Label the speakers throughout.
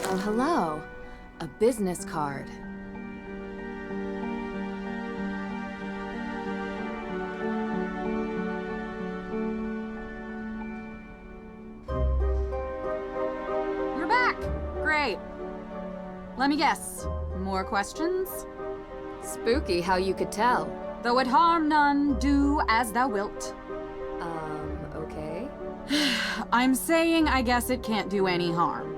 Speaker 1: Oh, hello. A business card.
Speaker 2: You're back! Great. Let me guess. More questions?
Speaker 1: Spooky how you could tell.
Speaker 2: Though it harm none, do as thou wilt.
Speaker 1: Okay.
Speaker 2: I'm saying I guess it can't do any harm.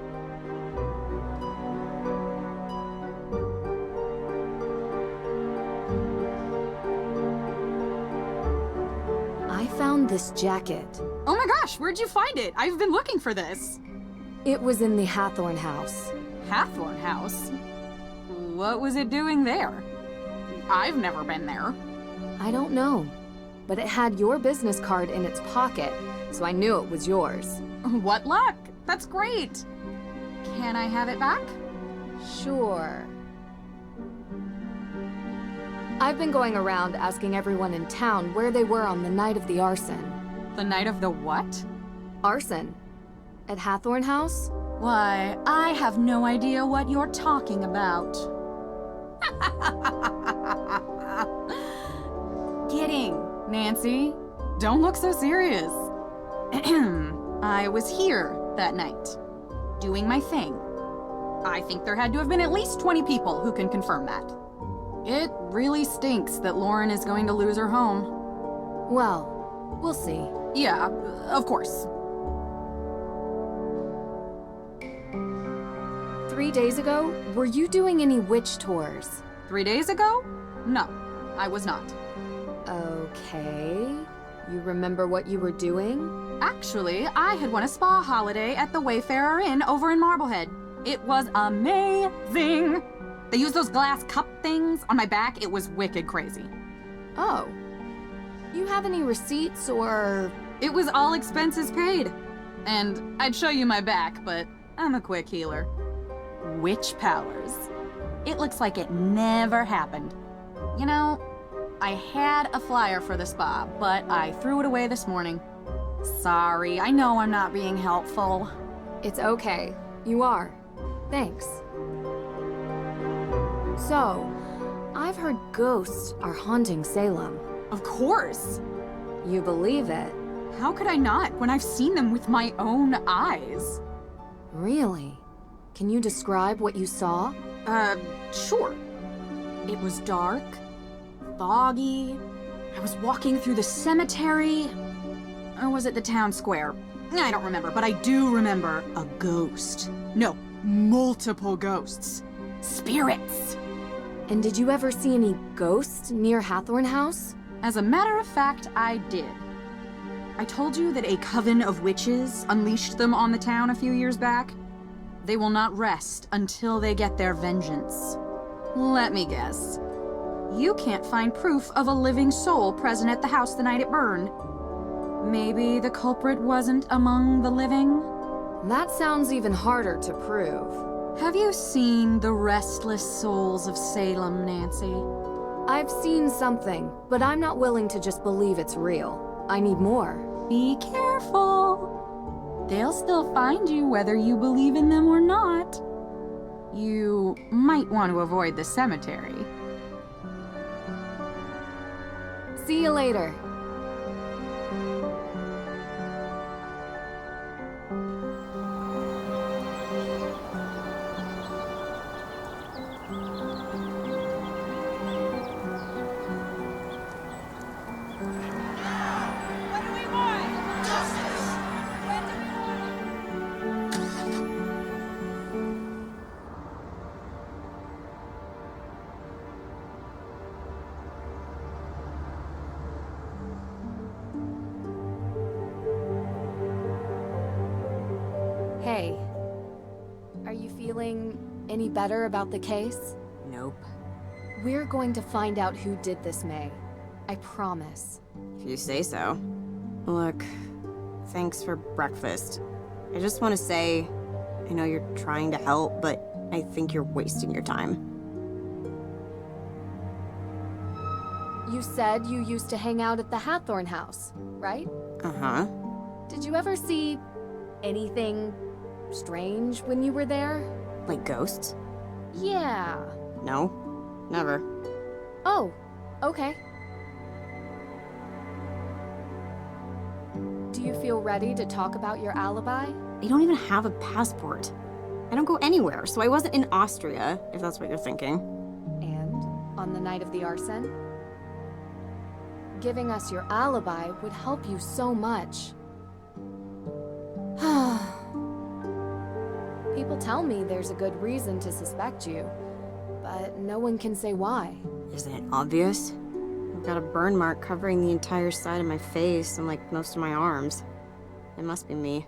Speaker 1: I found this jacket.
Speaker 2: Oh my gosh, where'd you find it? I've been looking for this.
Speaker 1: It was in the Hathorn house.
Speaker 2: Hathorn House? What was it doing there? I've never been there.
Speaker 1: I don't know, but it had your business card in its pocket, so I knew it was yours.
Speaker 2: What luck! That's great! Can I have it back?
Speaker 1: Sure. I've been going around asking everyone in town where they were on the night of the arson.
Speaker 2: The night of the what?
Speaker 1: Arson? At Hathorn House?
Speaker 2: Why, I have no idea what you're talking about. Kidding, Nancy. Don't look so serious. I was here that night, doing my thing. I think there had to have been at least 20 people who can confirm that. It really stinks that Lauren is going to lose her home.
Speaker 1: Well, we'll see.
Speaker 2: Yeah, of course.
Speaker 1: 3 days ago, were you doing any witch tours?
Speaker 2: 3 days ago? No, I was not.
Speaker 1: Okay. You remember what you were doing?
Speaker 2: Actually, I had won a spa holiday at the Wayfarer Inn over in Marblehead. It was amazing! They used those glass cup things on my back. It was wicked crazy.
Speaker 1: Oh. You have any receipts or...
Speaker 2: It was all expenses paid. And I'd show you my back, but I'm a quick healer. Witch powers. It looks like it never happened. You know, I had a flyer for the spa, but I threw it away this morning. Sorry, I know I'm not being helpful.
Speaker 1: It's okay. You are. Thanks. So, I've heard ghosts are haunting Salem.
Speaker 2: Of course.
Speaker 1: You believe it?
Speaker 2: How could I not when I've seen them with my own eyes?
Speaker 1: Really? Can you describe what you saw?
Speaker 2: Sure. It was dark, foggy. I was walking through the cemetery. Or was it the town square? I don't remember, but I do remember a ghost. No, multiple ghosts. Spirits.
Speaker 1: And did you ever see any ghosts near Hathorn House?
Speaker 2: As a matter of fact, I did. I told you that a coven of witches unleashed them on the town a few years back. They will not rest until they get their vengeance. Let me guess. You can't find proof of a living soul present at the house the night it burned. Maybe the culprit wasn't among the living?
Speaker 1: That sounds even harder to prove.
Speaker 2: Have you seen The Restless Souls of Salem, Nancy?
Speaker 1: I've seen something, but I'm not willing to just believe it's real. I need more.
Speaker 2: Be careful. They'll still find you whether you believe in them or not. You might want to avoid the cemetery.
Speaker 1: See you later. Hey, are you feeling any better about the case?
Speaker 3: Nope.
Speaker 1: We're going to find out who did this, May. I promise.
Speaker 3: If you say so. Look, thanks for breakfast. I just want to say, I know you're trying to help, but I think you're wasting your time.
Speaker 1: You said you used to hang out at the Hathorn house, right?
Speaker 3: Uh-huh.
Speaker 1: Did you ever see anything strange when you were there?
Speaker 3: Like ghosts?
Speaker 1: Yeah.
Speaker 3: No, never.
Speaker 1: Oh, okay. Do you feel ready to talk about your alibi?
Speaker 3: I don't even have a passport. I don't go anywhere, so I wasn't in Austria, if that's what you're thinking.
Speaker 1: And on the night of the arson? Giving us your alibi would help you so much. People tell me there's a good reason to suspect you, but no one can say why.
Speaker 3: Isn't it obvious? I've got a burn mark covering the entire side of my face and like most of my arms. It must be me.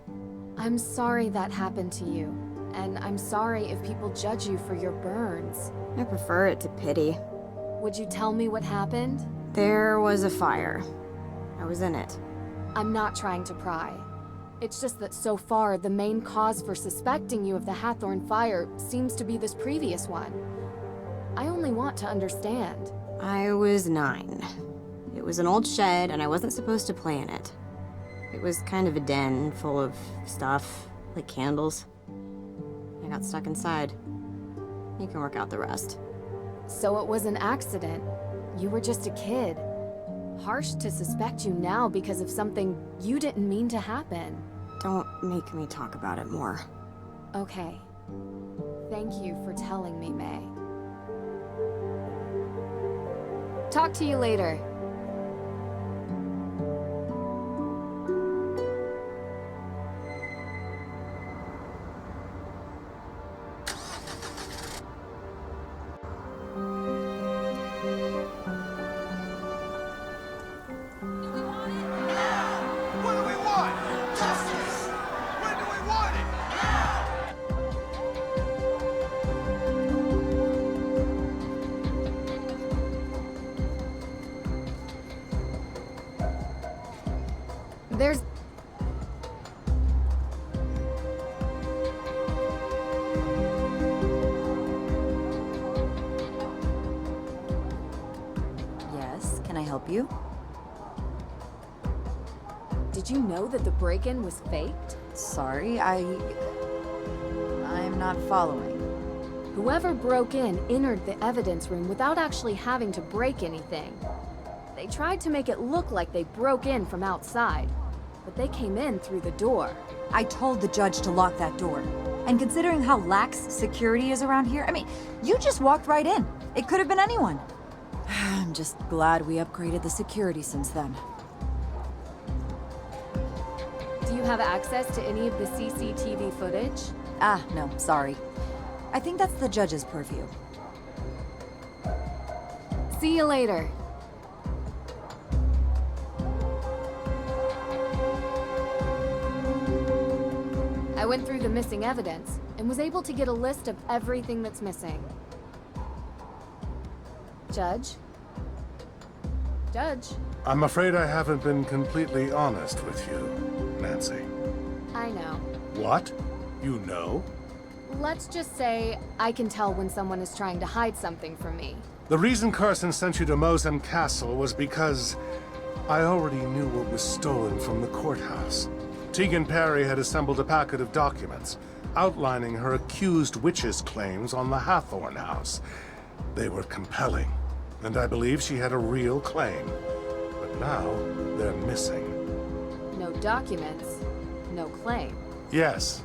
Speaker 1: I'm sorry that happened to you, and I'm sorry if people judge you for your burns.
Speaker 3: I prefer it to pity.
Speaker 1: Would you tell me what happened?
Speaker 3: There was a fire. I was in it.
Speaker 1: I'm not trying to pry. It's just that so far, the main cause for suspecting you of the Hathorn fire seems to be this previous one. I only want to understand.
Speaker 3: I was 9. It was an old shed, and I wasn't supposed to play in it. It was kind of a den full of stuff, like candles. I got stuck inside. You can work out the rest.
Speaker 1: So it was an accident. You were just a kid. Harsh to suspect you now because of something you didn't mean to happen.
Speaker 3: Don't make me talk about it more.
Speaker 1: Okay. Thank you for telling me, May. Talk to you later. There's...
Speaker 4: Yes, can I help you?
Speaker 1: Did you know that the break-in was faked?
Speaker 4: Sorry, I'm not following.
Speaker 1: Whoever broke in entered the evidence room without actually having to break anything. They tried to make it look like they broke in from outside, but they came in through the door.
Speaker 4: I told the judge to lock that door. And considering how lax security is around here, I mean, you just walked right in. It could have been anyone. I'm just glad we upgraded the security since then.
Speaker 1: Do you have access to any of the CCTV footage?
Speaker 4: Ah, no, sorry. I think that's the judge's purview.
Speaker 1: See you later. I went through the missing evidence and was able to get a list of everything that's missing. Judge? Judge?
Speaker 5: I'm afraid I haven't been completely honest with you, Nancy.
Speaker 1: I know.
Speaker 5: What? You know?
Speaker 1: Let's just say I can tell when someone is trying to hide something from me.
Speaker 5: The reason Carson sent you to Mosem Castle was because I already knew what was stolen from the courthouse. Teegan Perry had assembled a packet of documents outlining her accused witch's claims on the Hathorn house. They were compelling, and I believe she had a real claim. But now, they're missing.
Speaker 1: No documents, no claim.
Speaker 5: Yes.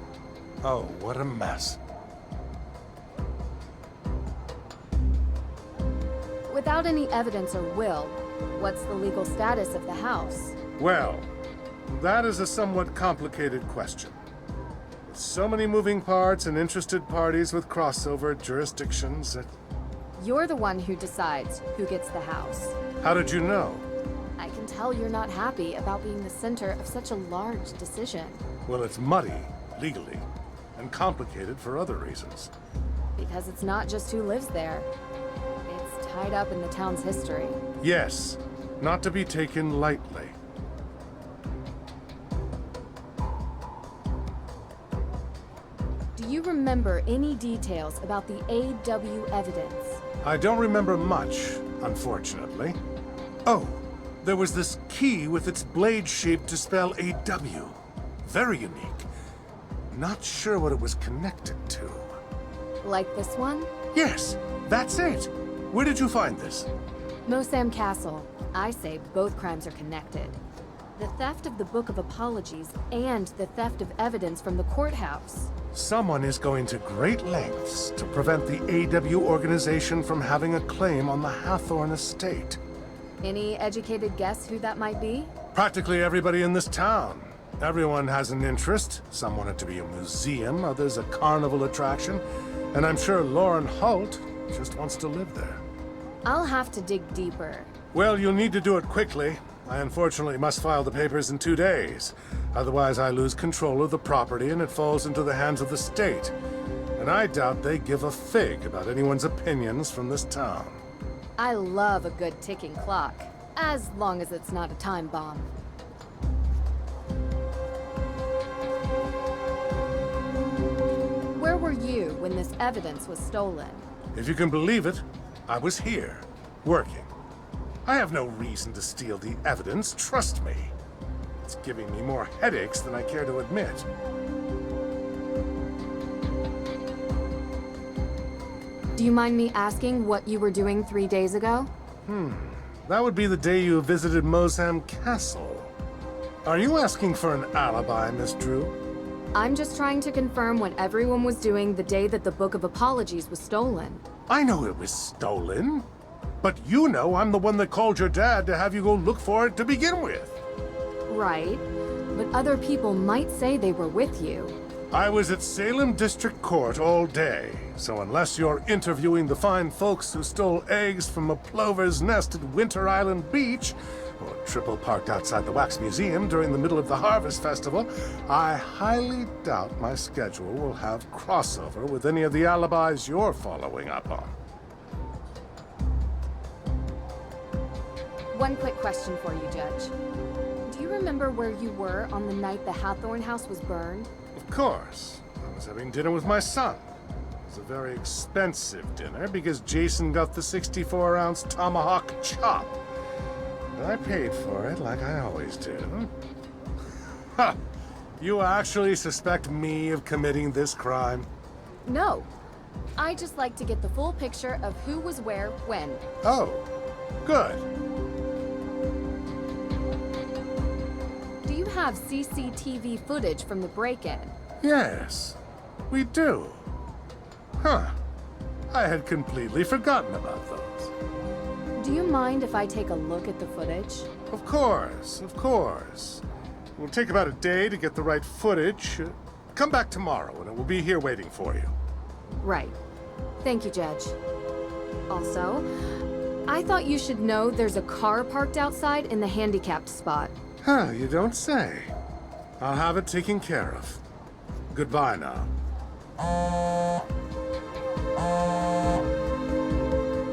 Speaker 5: Oh, what a mess.
Speaker 1: Without any evidence or will, what's the legal status of the house?
Speaker 5: Well, that is a somewhat complicated question. With so many moving parts and interested parties with crossover jurisdictions,
Speaker 1: You're the one who decides who gets the house.
Speaker 5: how did you know?
Speaker 1: I can tell you're not happy about being the center of such a large decision.
Speaker 5: Well, it's muddy, legally, and complicated for other reasons.
Speaker 1: Because it's not just who lives there. It's tied up in the town's history.
Speaker 5: Yes, not to be taken lightly.
Speaker 1: Do you remember any details about the AW evidence?
Speaker 5: I don't remember much, unfortunately. Oh, there was this key with its blade shaped to spell AW. Very unique. Not sure what it was connected to.
Speaker 1: Like this one?
Speaker 5: Yes, that's it. Where did you find this?
Speaker 1: Mosam Castle. I say both crimes are connected. The theft of the Book of Apologies and the theft of evidence from the courthouse.
Speaker 5: Someone is going to great lengths to prevent the AW organization from having a claim on the Hathorn estate.
Speaker 1: Any educated guess who that might be?
Speaker 5: Practically everybody in this town. Everyone has an interest. Some want it to be a museum, others a carnival attraction. And I'm sure Lauren Holt just wants to live there.
Speaker 1: I'll have to dig deeper.
Speaker 5: Well, you'll need to do it quickly. I unfortunately must file the papers in 2 days. Otherwise, I lose control of the property and it falls into the hands of the state. And I doubt they give a fig about anyone's opinions from this town.
Speaker 1: I love a good ticking clock, as long as it's not a time bomb. Where were you when this evidence was stolen?
Speaker 5: If you can believe it, I was here, working. I have no reason to steal the evidence, trust me. It's giving me more headaches than I care to admit.
Speaker 1: Do you mind me asking what you were doing 3 days ago?
Speaker 5: That would be the day you visited Mosam Castle. Are you asking for an alibi, Miss Drew?
Speaker 1: I'm just trying to confirm what everyone was doing the day that the Book of Apologies was stolen.
Speaker 5: I know it was stolen. But you know I'm the one that called your dad to have you go look for it to begin with.
Speaker 1: Right, but other people might say they were with you.
Speaker 5: I was at Salem District Court all day, so unless you're interviewing the fine folks who stole eggs from a plover's nest at Winter Island Beach, or triple parked outside the Wax Museum during the middle of the Harvest Festival, I highly doubt my schedule will have crossover with any of the alibis you're following up on.
Speaker 1: One quick question for you, Judge. Do you remember where you were on the night the Hathorn house was burned?
Speaker 5: Of course. I was having dinner with my son. It was a very expensive dinner because Jason got the 64-ounce tomahawk chop. And I paid for it like I always do. Ha! You actually suspect me of committing this crime?
Speaker 1: No. I just like to get the full picture of who was where, when.
Speaker 5: Oh, good.
Speaker 1: Do you have CCTV footage from the break-in?
Speaker 5: Yes, we do. Huh. I had completely forgotten about those.
Speaker 1: Do you mind if I take a look at the footage?
Speaker 5: Of course, of course. It will take about a day to get the right footage. Come back tomorrow and it will be here waiting for you.
Speaker 1: Right. Thank you, Judge. Also, I thought you should know there's a car parked outside in the handicapped spot.
Speaker 5: Huh, you don't say. I'll have it taken care of. Goodbye now.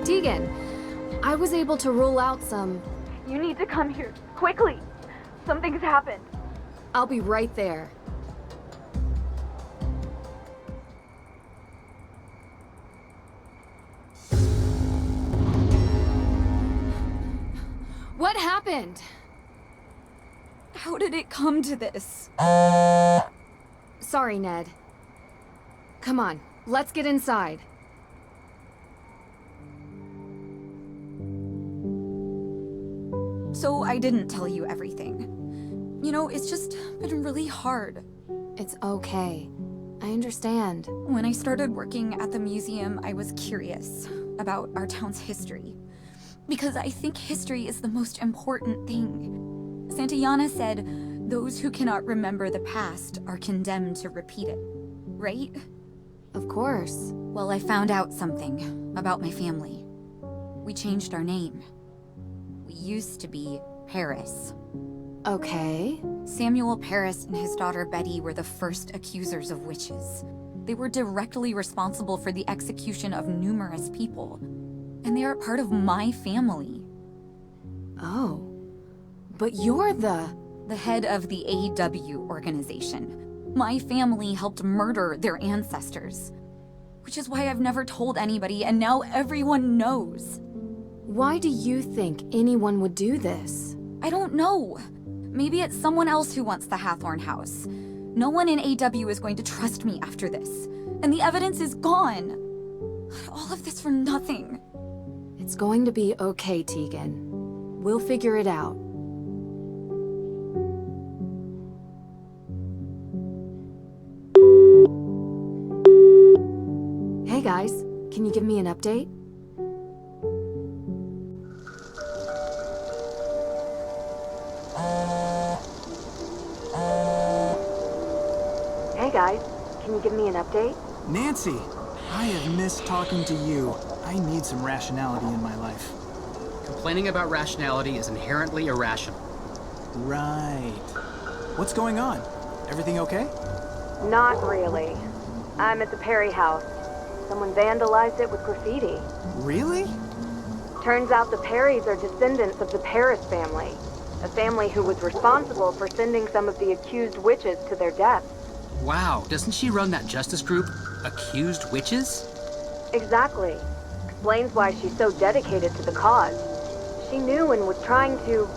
Speaker 1: Teegan, I was able to rule out some...
Speaker 6: You need to come here, quickly. Something's happened.
Speaker 1: I'll be right there. What happened?
Speaker 6: How did it come to this?
Speaker 1: Sorry, Ned. Come on, let's get inside.
Speaker 6: So I didn't tell you everything. You know, it's just been really hard.
Speaker 1: It's okay. I understand.
Speaker 6: When I started working at the museum, I was curious about our town's history. Because I think history is the most important thing. Santayana said, those who cannot remember the past are condemned to repeat it. Right?
Speaker 1: Of course.
Speaker 6: Well, I found out something about my family. We changed our name. We used to be Paris.
Speaker 1: Okay.
Speaker 6: Samuel Paris and his daughter Betty were the first accusers of witches. They were directly responsible for the execution of numerous people. And they are part of my family.
Speaker 1: Oh. But you're the
Speaker 6: head of the AW organization. My family helped murder their ancestors. Which is why I've never told anybody, and now everyone knows.
Speaker 1: Why do you think anyone would do this?
Speaker 6: I don't know. Maybe it's someone else who wants the Hathorn house. No one in AW is going to trust me after this. And the evidence is gone. All of this for nothing.
Speaker 1: It's going to be okay, Teegan. We'll figure it out. Hey guys, can you give me an update? Hey guys, can you give me an update?
Speaker 7: Nancy, I have missed talking to you. I need some rationality in my life.
Speaker 8: Complaining about rationality is inherently irrational.
Speaker 7: Right. What's going on? Everything okay?
Speaker 1: Not really. I'm at the Perry house. Someone vandalized it with graffiti.
Speaker 7: Really?
Speaker 1: Turns out the Perrys are descendants of the Paris family, a family who was responsible for sending some of the accused witches to their deaths.
Speaker 8: Wow, doesn't she run that justice group, Accused Witches?
Speaker 1: Exactly. Explains why she's so dedicated to the cause. She knew and was trying to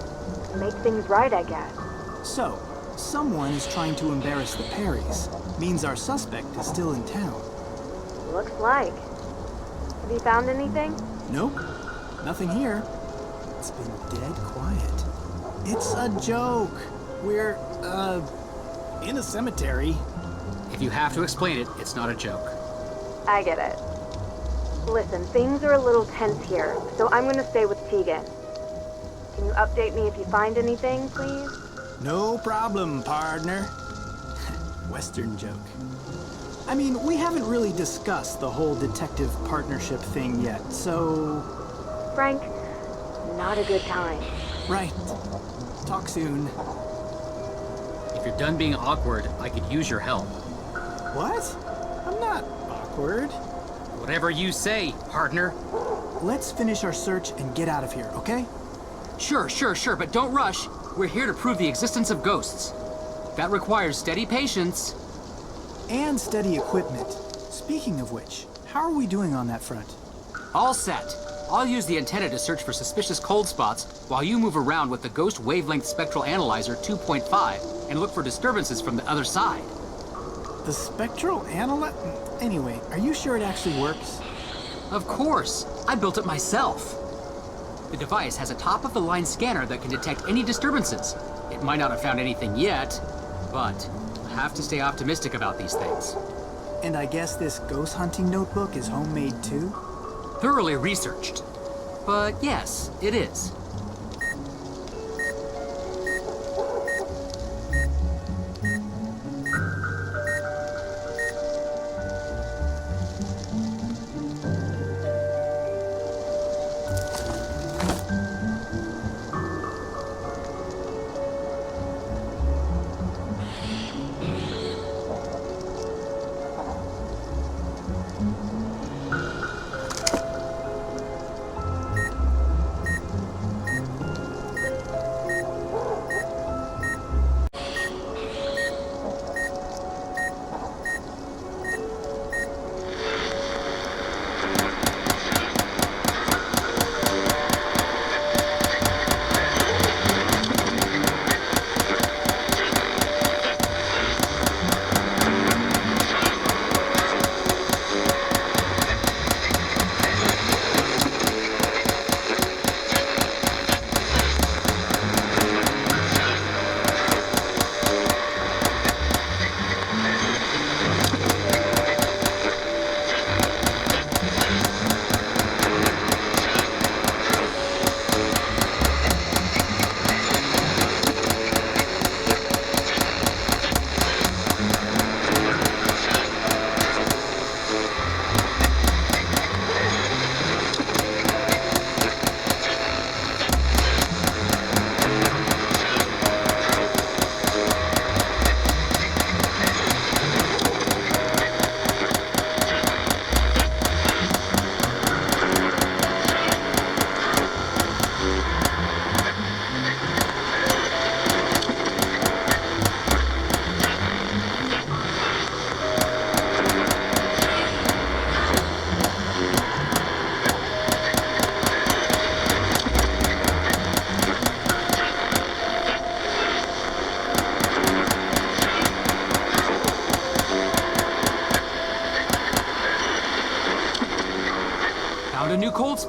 Speaker 1: make things right, I guess.
Speaker 7: So, someone is trying to embarrass the Perrys. Means our suspect is still in town.
Speaker 1: Looks like. Have you found anything?
Speaker 7: Nope. Nothing here. It's been dead quiet. It's a joke. We're, in a cemetery.
Speaker 8: If you have to explain it, it's not a joke.
Speaker 1: I get it. Listen, things are a little tense here, so I'm gonna stay with Teegan. Can you update me if you find anything, please?
Speaker 7: No problem, partner. Western joke. I mean, we haven't really discussed the whole detective partnership thing yet, so...
Speaker 1: Frank, not a good time.
Speaker 7: Right. Talk soon.
Speaker 8: If you're done being awkward, I could use your help.
Speaker 7: What? I'm not awkward.
Speaker 8: Whatever you say, partner.
Speaker 7: Let's finish our search and get out of here, okay?
Speaker 8: Sure, but don't rush. We're here to prove the existence of ghosts. That requires steady patience.
Speaker 7: And steady equipment. Speaking of which, how are we doing on that front?
Speaker 8: All set. I'll use the antenna to search for suspicious cold spots while you move around with the Ghost Wavelength Spectral Analyzer 2.5 and look for disturbances from the other side.
Speaker 7: The spectral analyzer? Anyway, are you sure it actually works?
Speaker 8: Of course. I built it myself. The device has a top-of-the-line scanner that can detect any disturbances. It might not have found anything yet, but I have to stay optimistic about these things.
Speaker 7: And I guess this ghost hunting notebook is homemade too?
Speaker 8: Thoroughly researched. But yes, it is.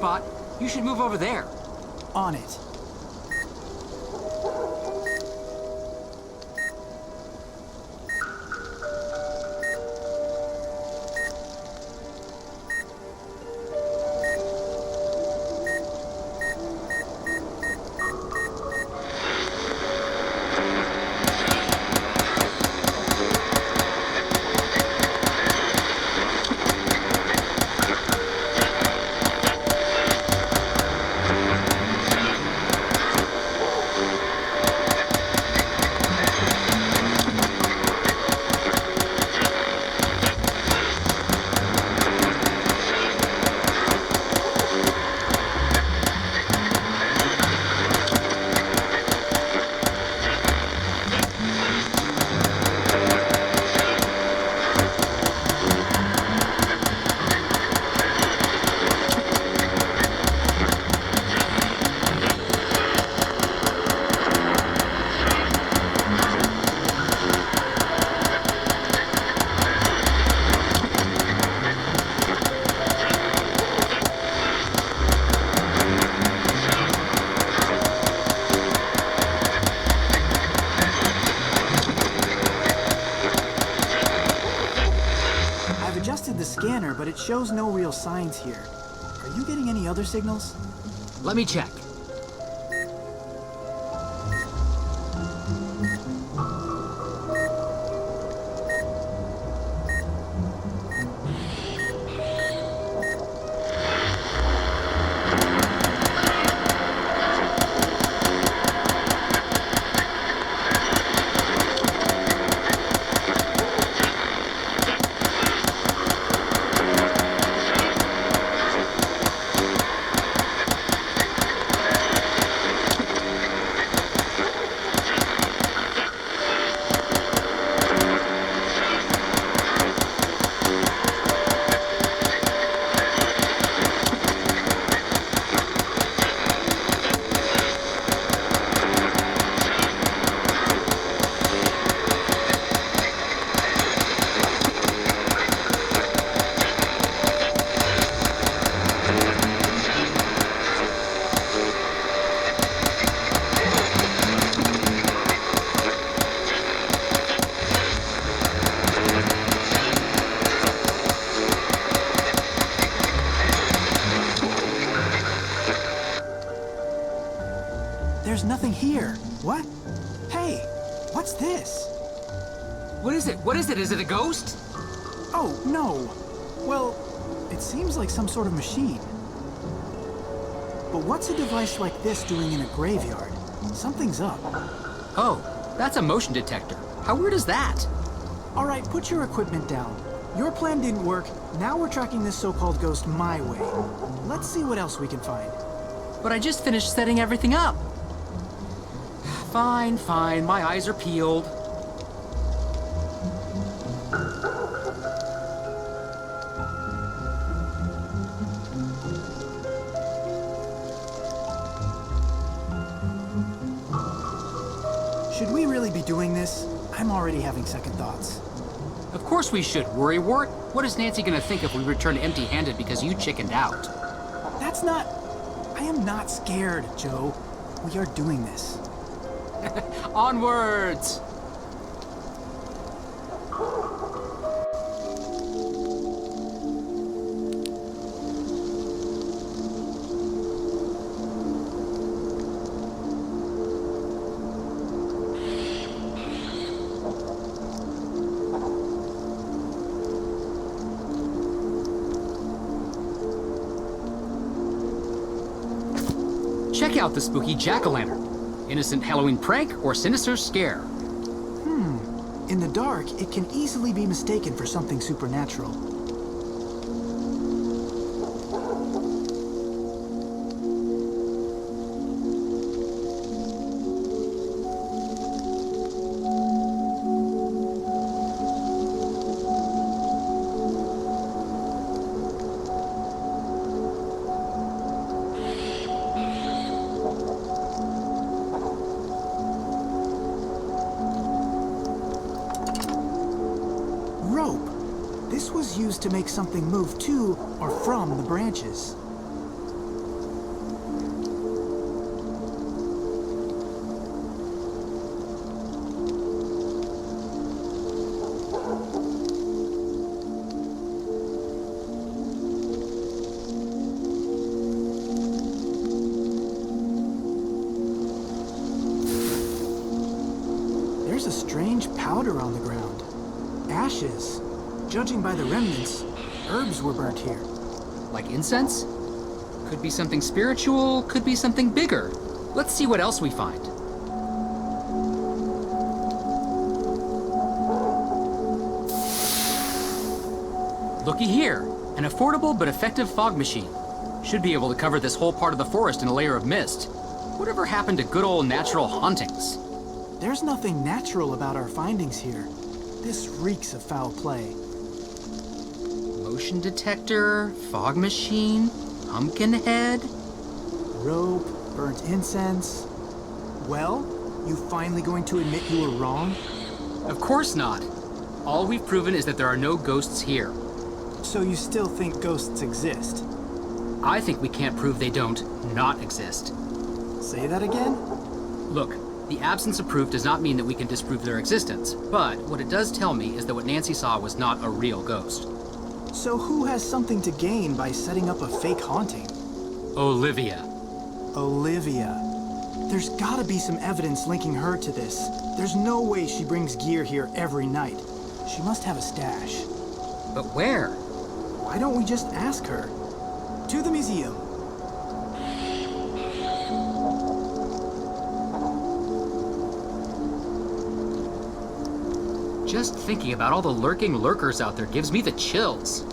Speaker 8: spot. You should move over there.
Speaker 7: On it. Scanner, but it shows no real signs here. Are you getting any other signals?
Speaker 8: Let me check.
Speaker 7: There's nothing here. What? Hey, what's this?
Speaker 8: What is it? What is it? Is it a ghost?
Speaker 7: Oh, no. Well, it seems like some sort of machine. But what's a device like this doing in a graveyard? Something's up.
Speaker 8: Oh, that's a motion detector. How weird is that?
Speaker 7: All right, put your equipment down. Your plan didn't work. Now we're tracking this so-called ghost my way. Let's see what else we can find.
Speaker 8: But I just finished setting everything up. Fine, fine. My eyes are peeled.
Speaker 7: Should we really be doing this? I'm already having second thoughts.
Speaker 8: Of course we should, Worrywart. What is Nancy gonna think if we return empty-handed because you chickened out?
Speaker 7: That's not... I am not scared, Joe. We are doing this.
Speaker 8: Onwards! Check out the spooky jack-o'-lantern. Innocent Halloween prank or sinister scare?
Speaker 7: In the dark, it can easily be mistaken for something supernatural. Rope. This was used to make something move to or from the branches. There's a strange powder on the ground. Ashes. Judging by the remnants, herbs were burnt here.
Speaker 8: Like incense? Could be something spiritual, could be something bigger. Let's see what else we find. Looky here, an affordable but effective fog machine. Should be able to cover this whole part of the forest in a layer of mist. Whatever happened to good old natural hauntings?
Speaker 7: There's nothing natural about our findings here. This reeks of foul play.
Speaker 8: Motion detector, fog machine, pumpkin head.
Speaker 7: Rope, burnt incense. Well, you finally going to admit you were wrong?
Speaker 8: Of course not. All we've proven is that there are no ghosts here.
Speaker 7: So you still think ghosts exist?
Speaker 8: I think we can't prove they don't not exist.
Speaker 7: Say that again?
Speaker 8: Look, the absence of proof does not mean that we can disprove their existence, but what it does tell me is that what Nancy saw was not a real ghost.
Speaker 7: So who has something to gain by setting up a fake haunting?
Speaker 8: Olivia.
Speaker 7: Olivia. There's gotta be some evidence linking her to this. There's no way she brings gear here every night. She must have a stash.
Speaker 8: But where?
Speaker 7: Why don't we just ask her? To the museum.
Speaker 8: Just thinking about all the lurking lurkers out there gives me the chills.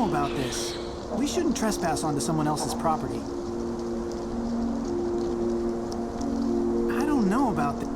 Speaker 7: About this. We shouldn't trespass onto someone else's property. I don't know about this.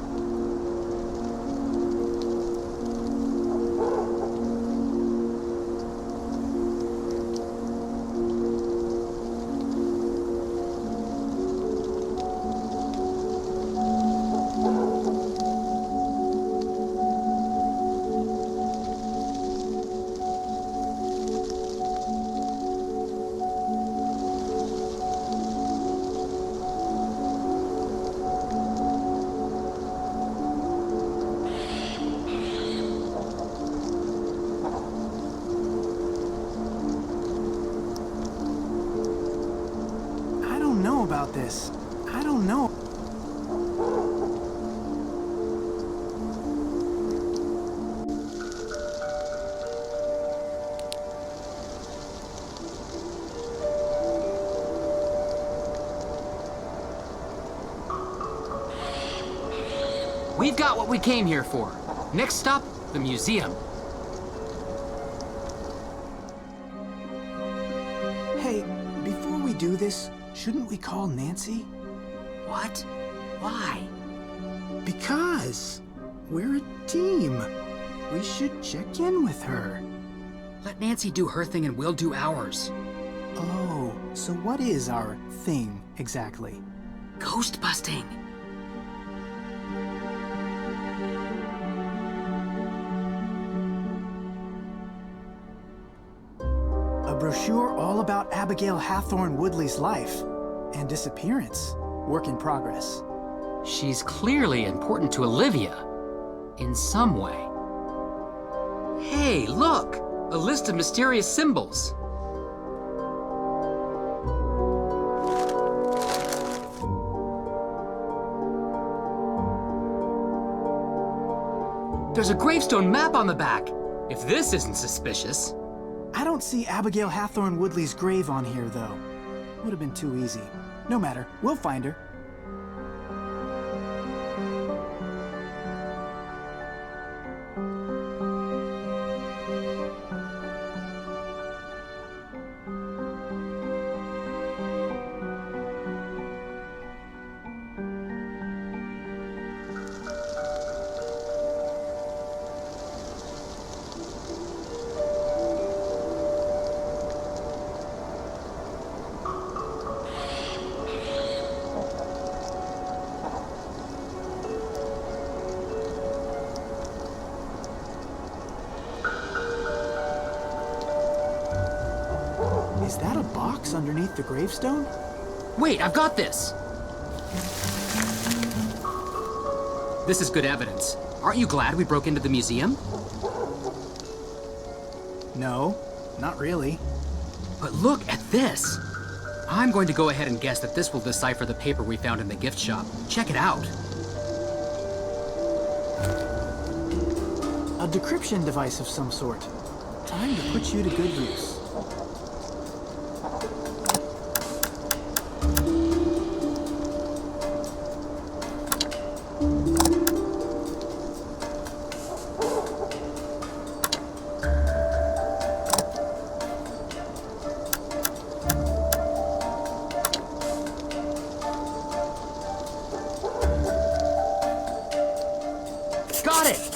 Speaker 7: About this. I don't know.
Speaker 8: We've got what we came here for. Next stop, the museum.
Speaker 7: Hey, before we do this, shouldn't we call Nancy?
Speaker 8: What? Why?
Speaker 7: Because we're a team. We should check in with her.
Speaker 8: Let Nancy do her thing and we'll do ours.
Speaker 7: Oh, so what is our thing exactly?
Speaker 8: Ghost busting.
Speaker 7: A brochure all about Abigail Hathorne Woodley's life and disappearance. Work in progress.
Speaker 8: She's clearly important to Olivia. In some way. Hey, look! A list of mysterious symbols. There's a gravestone map on the back. If this isn't suspicious.
Speaker 7: I don't see Abigail Hathorne Woodley's grave on here, though. Would have been too easy. No matter, we'll find her. Is that a box underneath the gravestone?
Speaker 8: Wait, I've got this! This is good evidence. Aren't you glad we broke into the museum?
Speaker 7: No, not really.
Speaker 8: But look at this! I'm going to go ahead and guess that this will decipher the paper we found in the gift shop. Check it out.
Speaker 7: A decryption device of some sort. Time to put you to good use.
Speaker 8: Got it!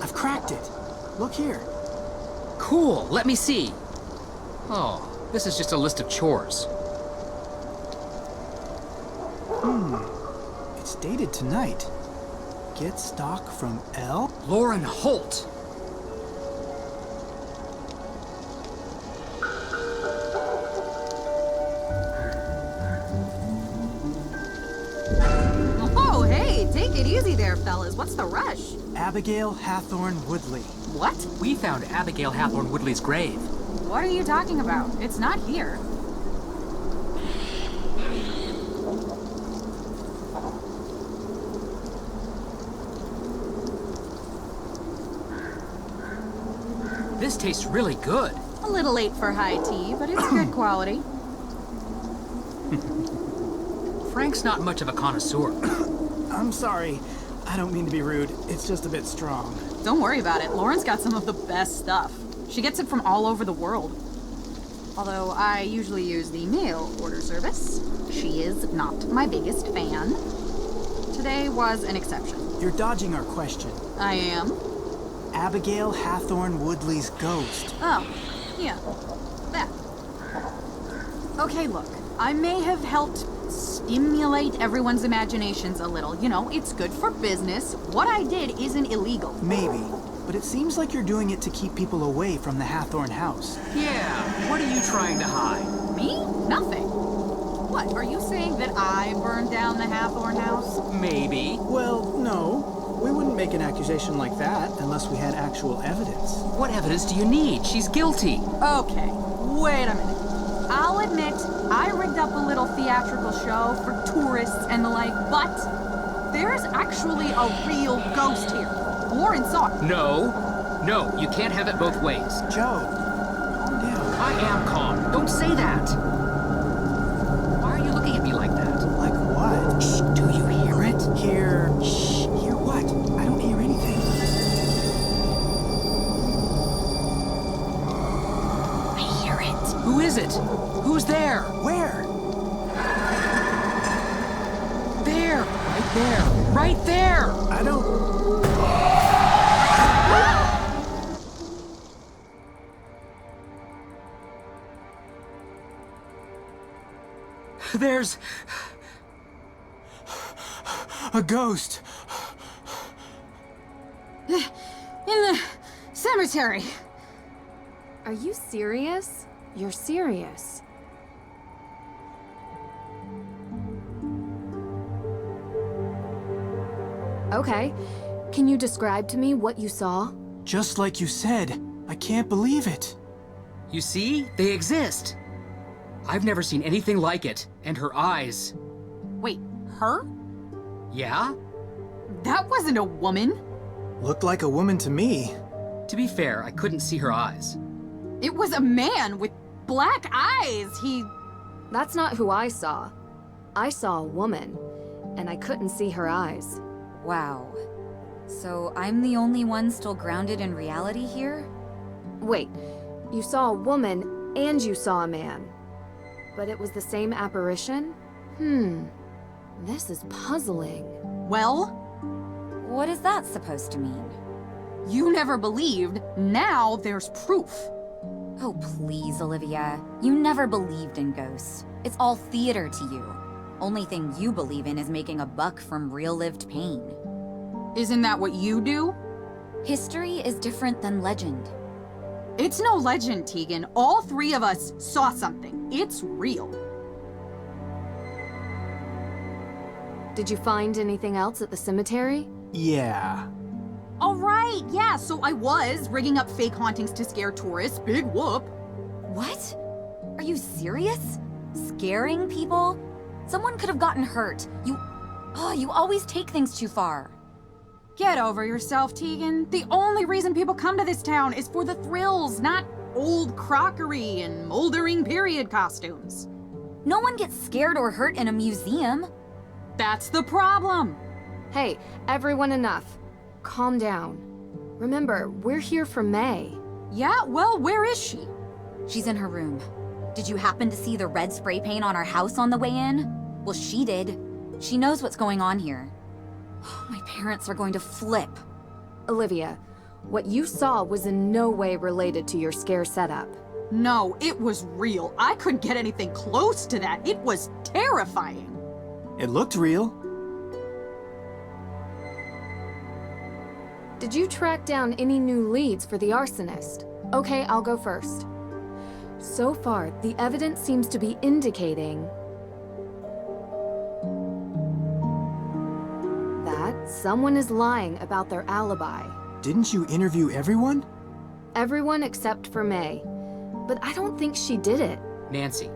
Speaker 7: I've cracked it. Look here.
Speaker 8: Cool, let me see. Oh, this is just a list of chores.
Speaker 7: It's dated tonight. Get stock from L?
Speaker 8: Lauren Holt.
Speaker 2: Oh, hey, take it easy there, fellas. What's the rush?
Speaker 7: Abigail Hathorne Woodley.
Speaker 2: What?
Speaker 8: We found Abigail Hathorne Woodley's grave.
Speaker 2: What are you talking about? It's not here.
Speaker 8: This tastes really good.
Speaker 2: A little late for high tea, but it's good quality.
Speaker 8: Frank's not much of a connoisseur.
Speaker 7: I'm sorry. I don't mean to be rude. It's just a bit strong.
Speaker 2: Don't worry about it. Lauren's got some of the best stuff. She gets it from all over the world. Although I usually use the mail order service. She is not my biggest fan. Today was an exception.
Speaker 7: You're dodging our question.
Speaker 2: I am.
Speaker 7: Abigail Hathorne Woodley's ghost.
Speaker 2: Oh, yeah. That. Okay, look. I may have helped stimulate everyone's imaginations a little. You know, it's good for business. What I did isn't illegal.
Speaker 7: Maybe. But it seems like you're doing it to keep people away from the Hathorne house.
Speaker 8: Yeah, what are you trying to hide?
Speaker 2: Me? Nothing. What, are you saying that I burned down the Hathorne house?
Speaker 8: Maybe.
Speaker 7: Well, no. We wouldn't make an accusation like that unless we had actual evidence.
Speaker 8: What evidence do you need? She's guilty.
Speaker 2: Okay, wait a minute. I'll admit, I rigged up a little theatrical show for tourists and the like, but there's actually a real ghost here. Lauren saw it.
Speaker 8: No, you can't have it both ways.
Speaker 7: Joe, calm down.
Speaker 8: I am calm. Don't say that. Why are you looking at me like that?
Speaker 7: Like what?
Speaker 8: Shh, do you hear it?
Speaker 7: Hear... Shh, hear what? I don't hear anything.
Speaker 2: I hear it.
Speaker 8: Who is it? Who's there?
Speaker 7: Where?
Speaker 8: There! Right there! Right there!
Speaker 7: I don't...
Speaker 8: There's...
Speaker 7: a ghost.
Speaker 2: In the cemetery.
Speaker 1: Are you serious? You're serious. Okay. Can you describe to me what you saw?
Speaker 7: Just like you said. I can't believe it.
Speaker 8: You see? They exist. I've never seen anything like it. And her eyes.
Speaker 2: Wait, her?
Speaker 8: Yeah?
Speaker 2: That wasn't a woman.
Speaker 7: Looked like a woman to me.
Speaker 8: To be fair, I couldn't see her eyes.
Speaker 2: It was a man with black eyes.
Speaker 1: That's not who I saw. I saw a woman, and I couldn't see her eyes.
Speaker 4: Wow. So I'm the only one still grounded in reality here?
Speaker 1: Wait, you saw a woman and you saw a man. But it was the same apparition? This is puzzling.
Speaker 2: Well,
Speaker 4: What is that supposed to mean?
Speaker 2: you never believed. Now there's proof.
Speaker 4: Oh, please, Olivia. You never believed in ghosts. It's all theater to you. Only thing you believe in is making a buck from real-lived pain.
Speaker 2: Isn't that what you do?
Speaker 4: History is different than legend.
Speaker 2: It's no legend, Teegan. All three of us saw something. It's real.
Speaker 1: Did you find anything else at the cemetery?
Speaker 7: Yeah.
Speaker 2: All right, yeah, so I was rigging up fake hauntings to scare tourists. Big whoop.
Speaker 4: What? Are you serious? Scaring people? Someone could have gotten hurt. You always take things too far.
Speaker 2: Get over yourself, Teegan. The only reason people come to this town is for the thrills, not old crockery and moldering period costumes.
Speaker 6: No one gets scared or hurt in a museum.
Speaker 2: That's the problem.
Speaker 1: Hey, everyone enough. Calm down. Remember, we're here for May.
Speaker 2: Yeah, well, where is she?
Speaker 6: She's in her room. Did you happen to see the red spray paint on our house on the way in? Well, she did. She knows what's going on here. My parents are going to flip.
Speaker 1: Olivia, what you saw was in no way related to your scare setup.
Speaker 2: No, it was real. I couldn't get anything close to that. It was terrifying.
Speaker 7: It looked real.
Speaker 1: Did you track down any new leads for the arsonist? Okay, I'll go first. So far, the evidence seems to be indicating that someone is lying about their alibi.
Speaker 7: Didn't you interview everyone?
Speaker 1: Everyone except for May. But I don't think she did it.
Speaker 8: Nancy,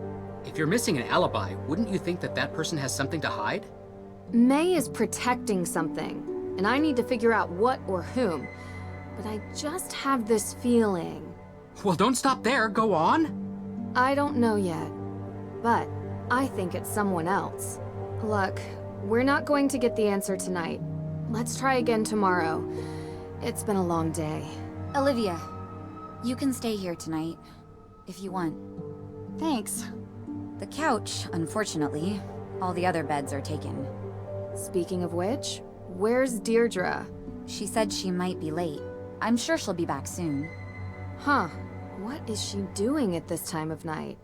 Speaker 8: if you're missing an alibi, wouldn't you think that that person has something to hide?
Speaker 1: May is protecting something, and I need to figure out what or whom. But I just have this feeling.
Speaker 8: Well, don't stop there. Go on.
Speaker 1: I don't know yet, but I think it's someone else. Look, we're not going to get the answer tonight. Let's try again tomorrow. It's been a long day.
Speaker 6: Olivia, you can stay here tonight, if you want.
Speaker 2: Thanks.
Speaker 6: The couch, unfortunately. All the other beds are taken.
Speaker 1: Speaking of which, where's Deirdre?
Speaker 6: She said she might be late. I'm sure she'll be back soon.
Speaker 1: Huh. What is she doing at this time of night?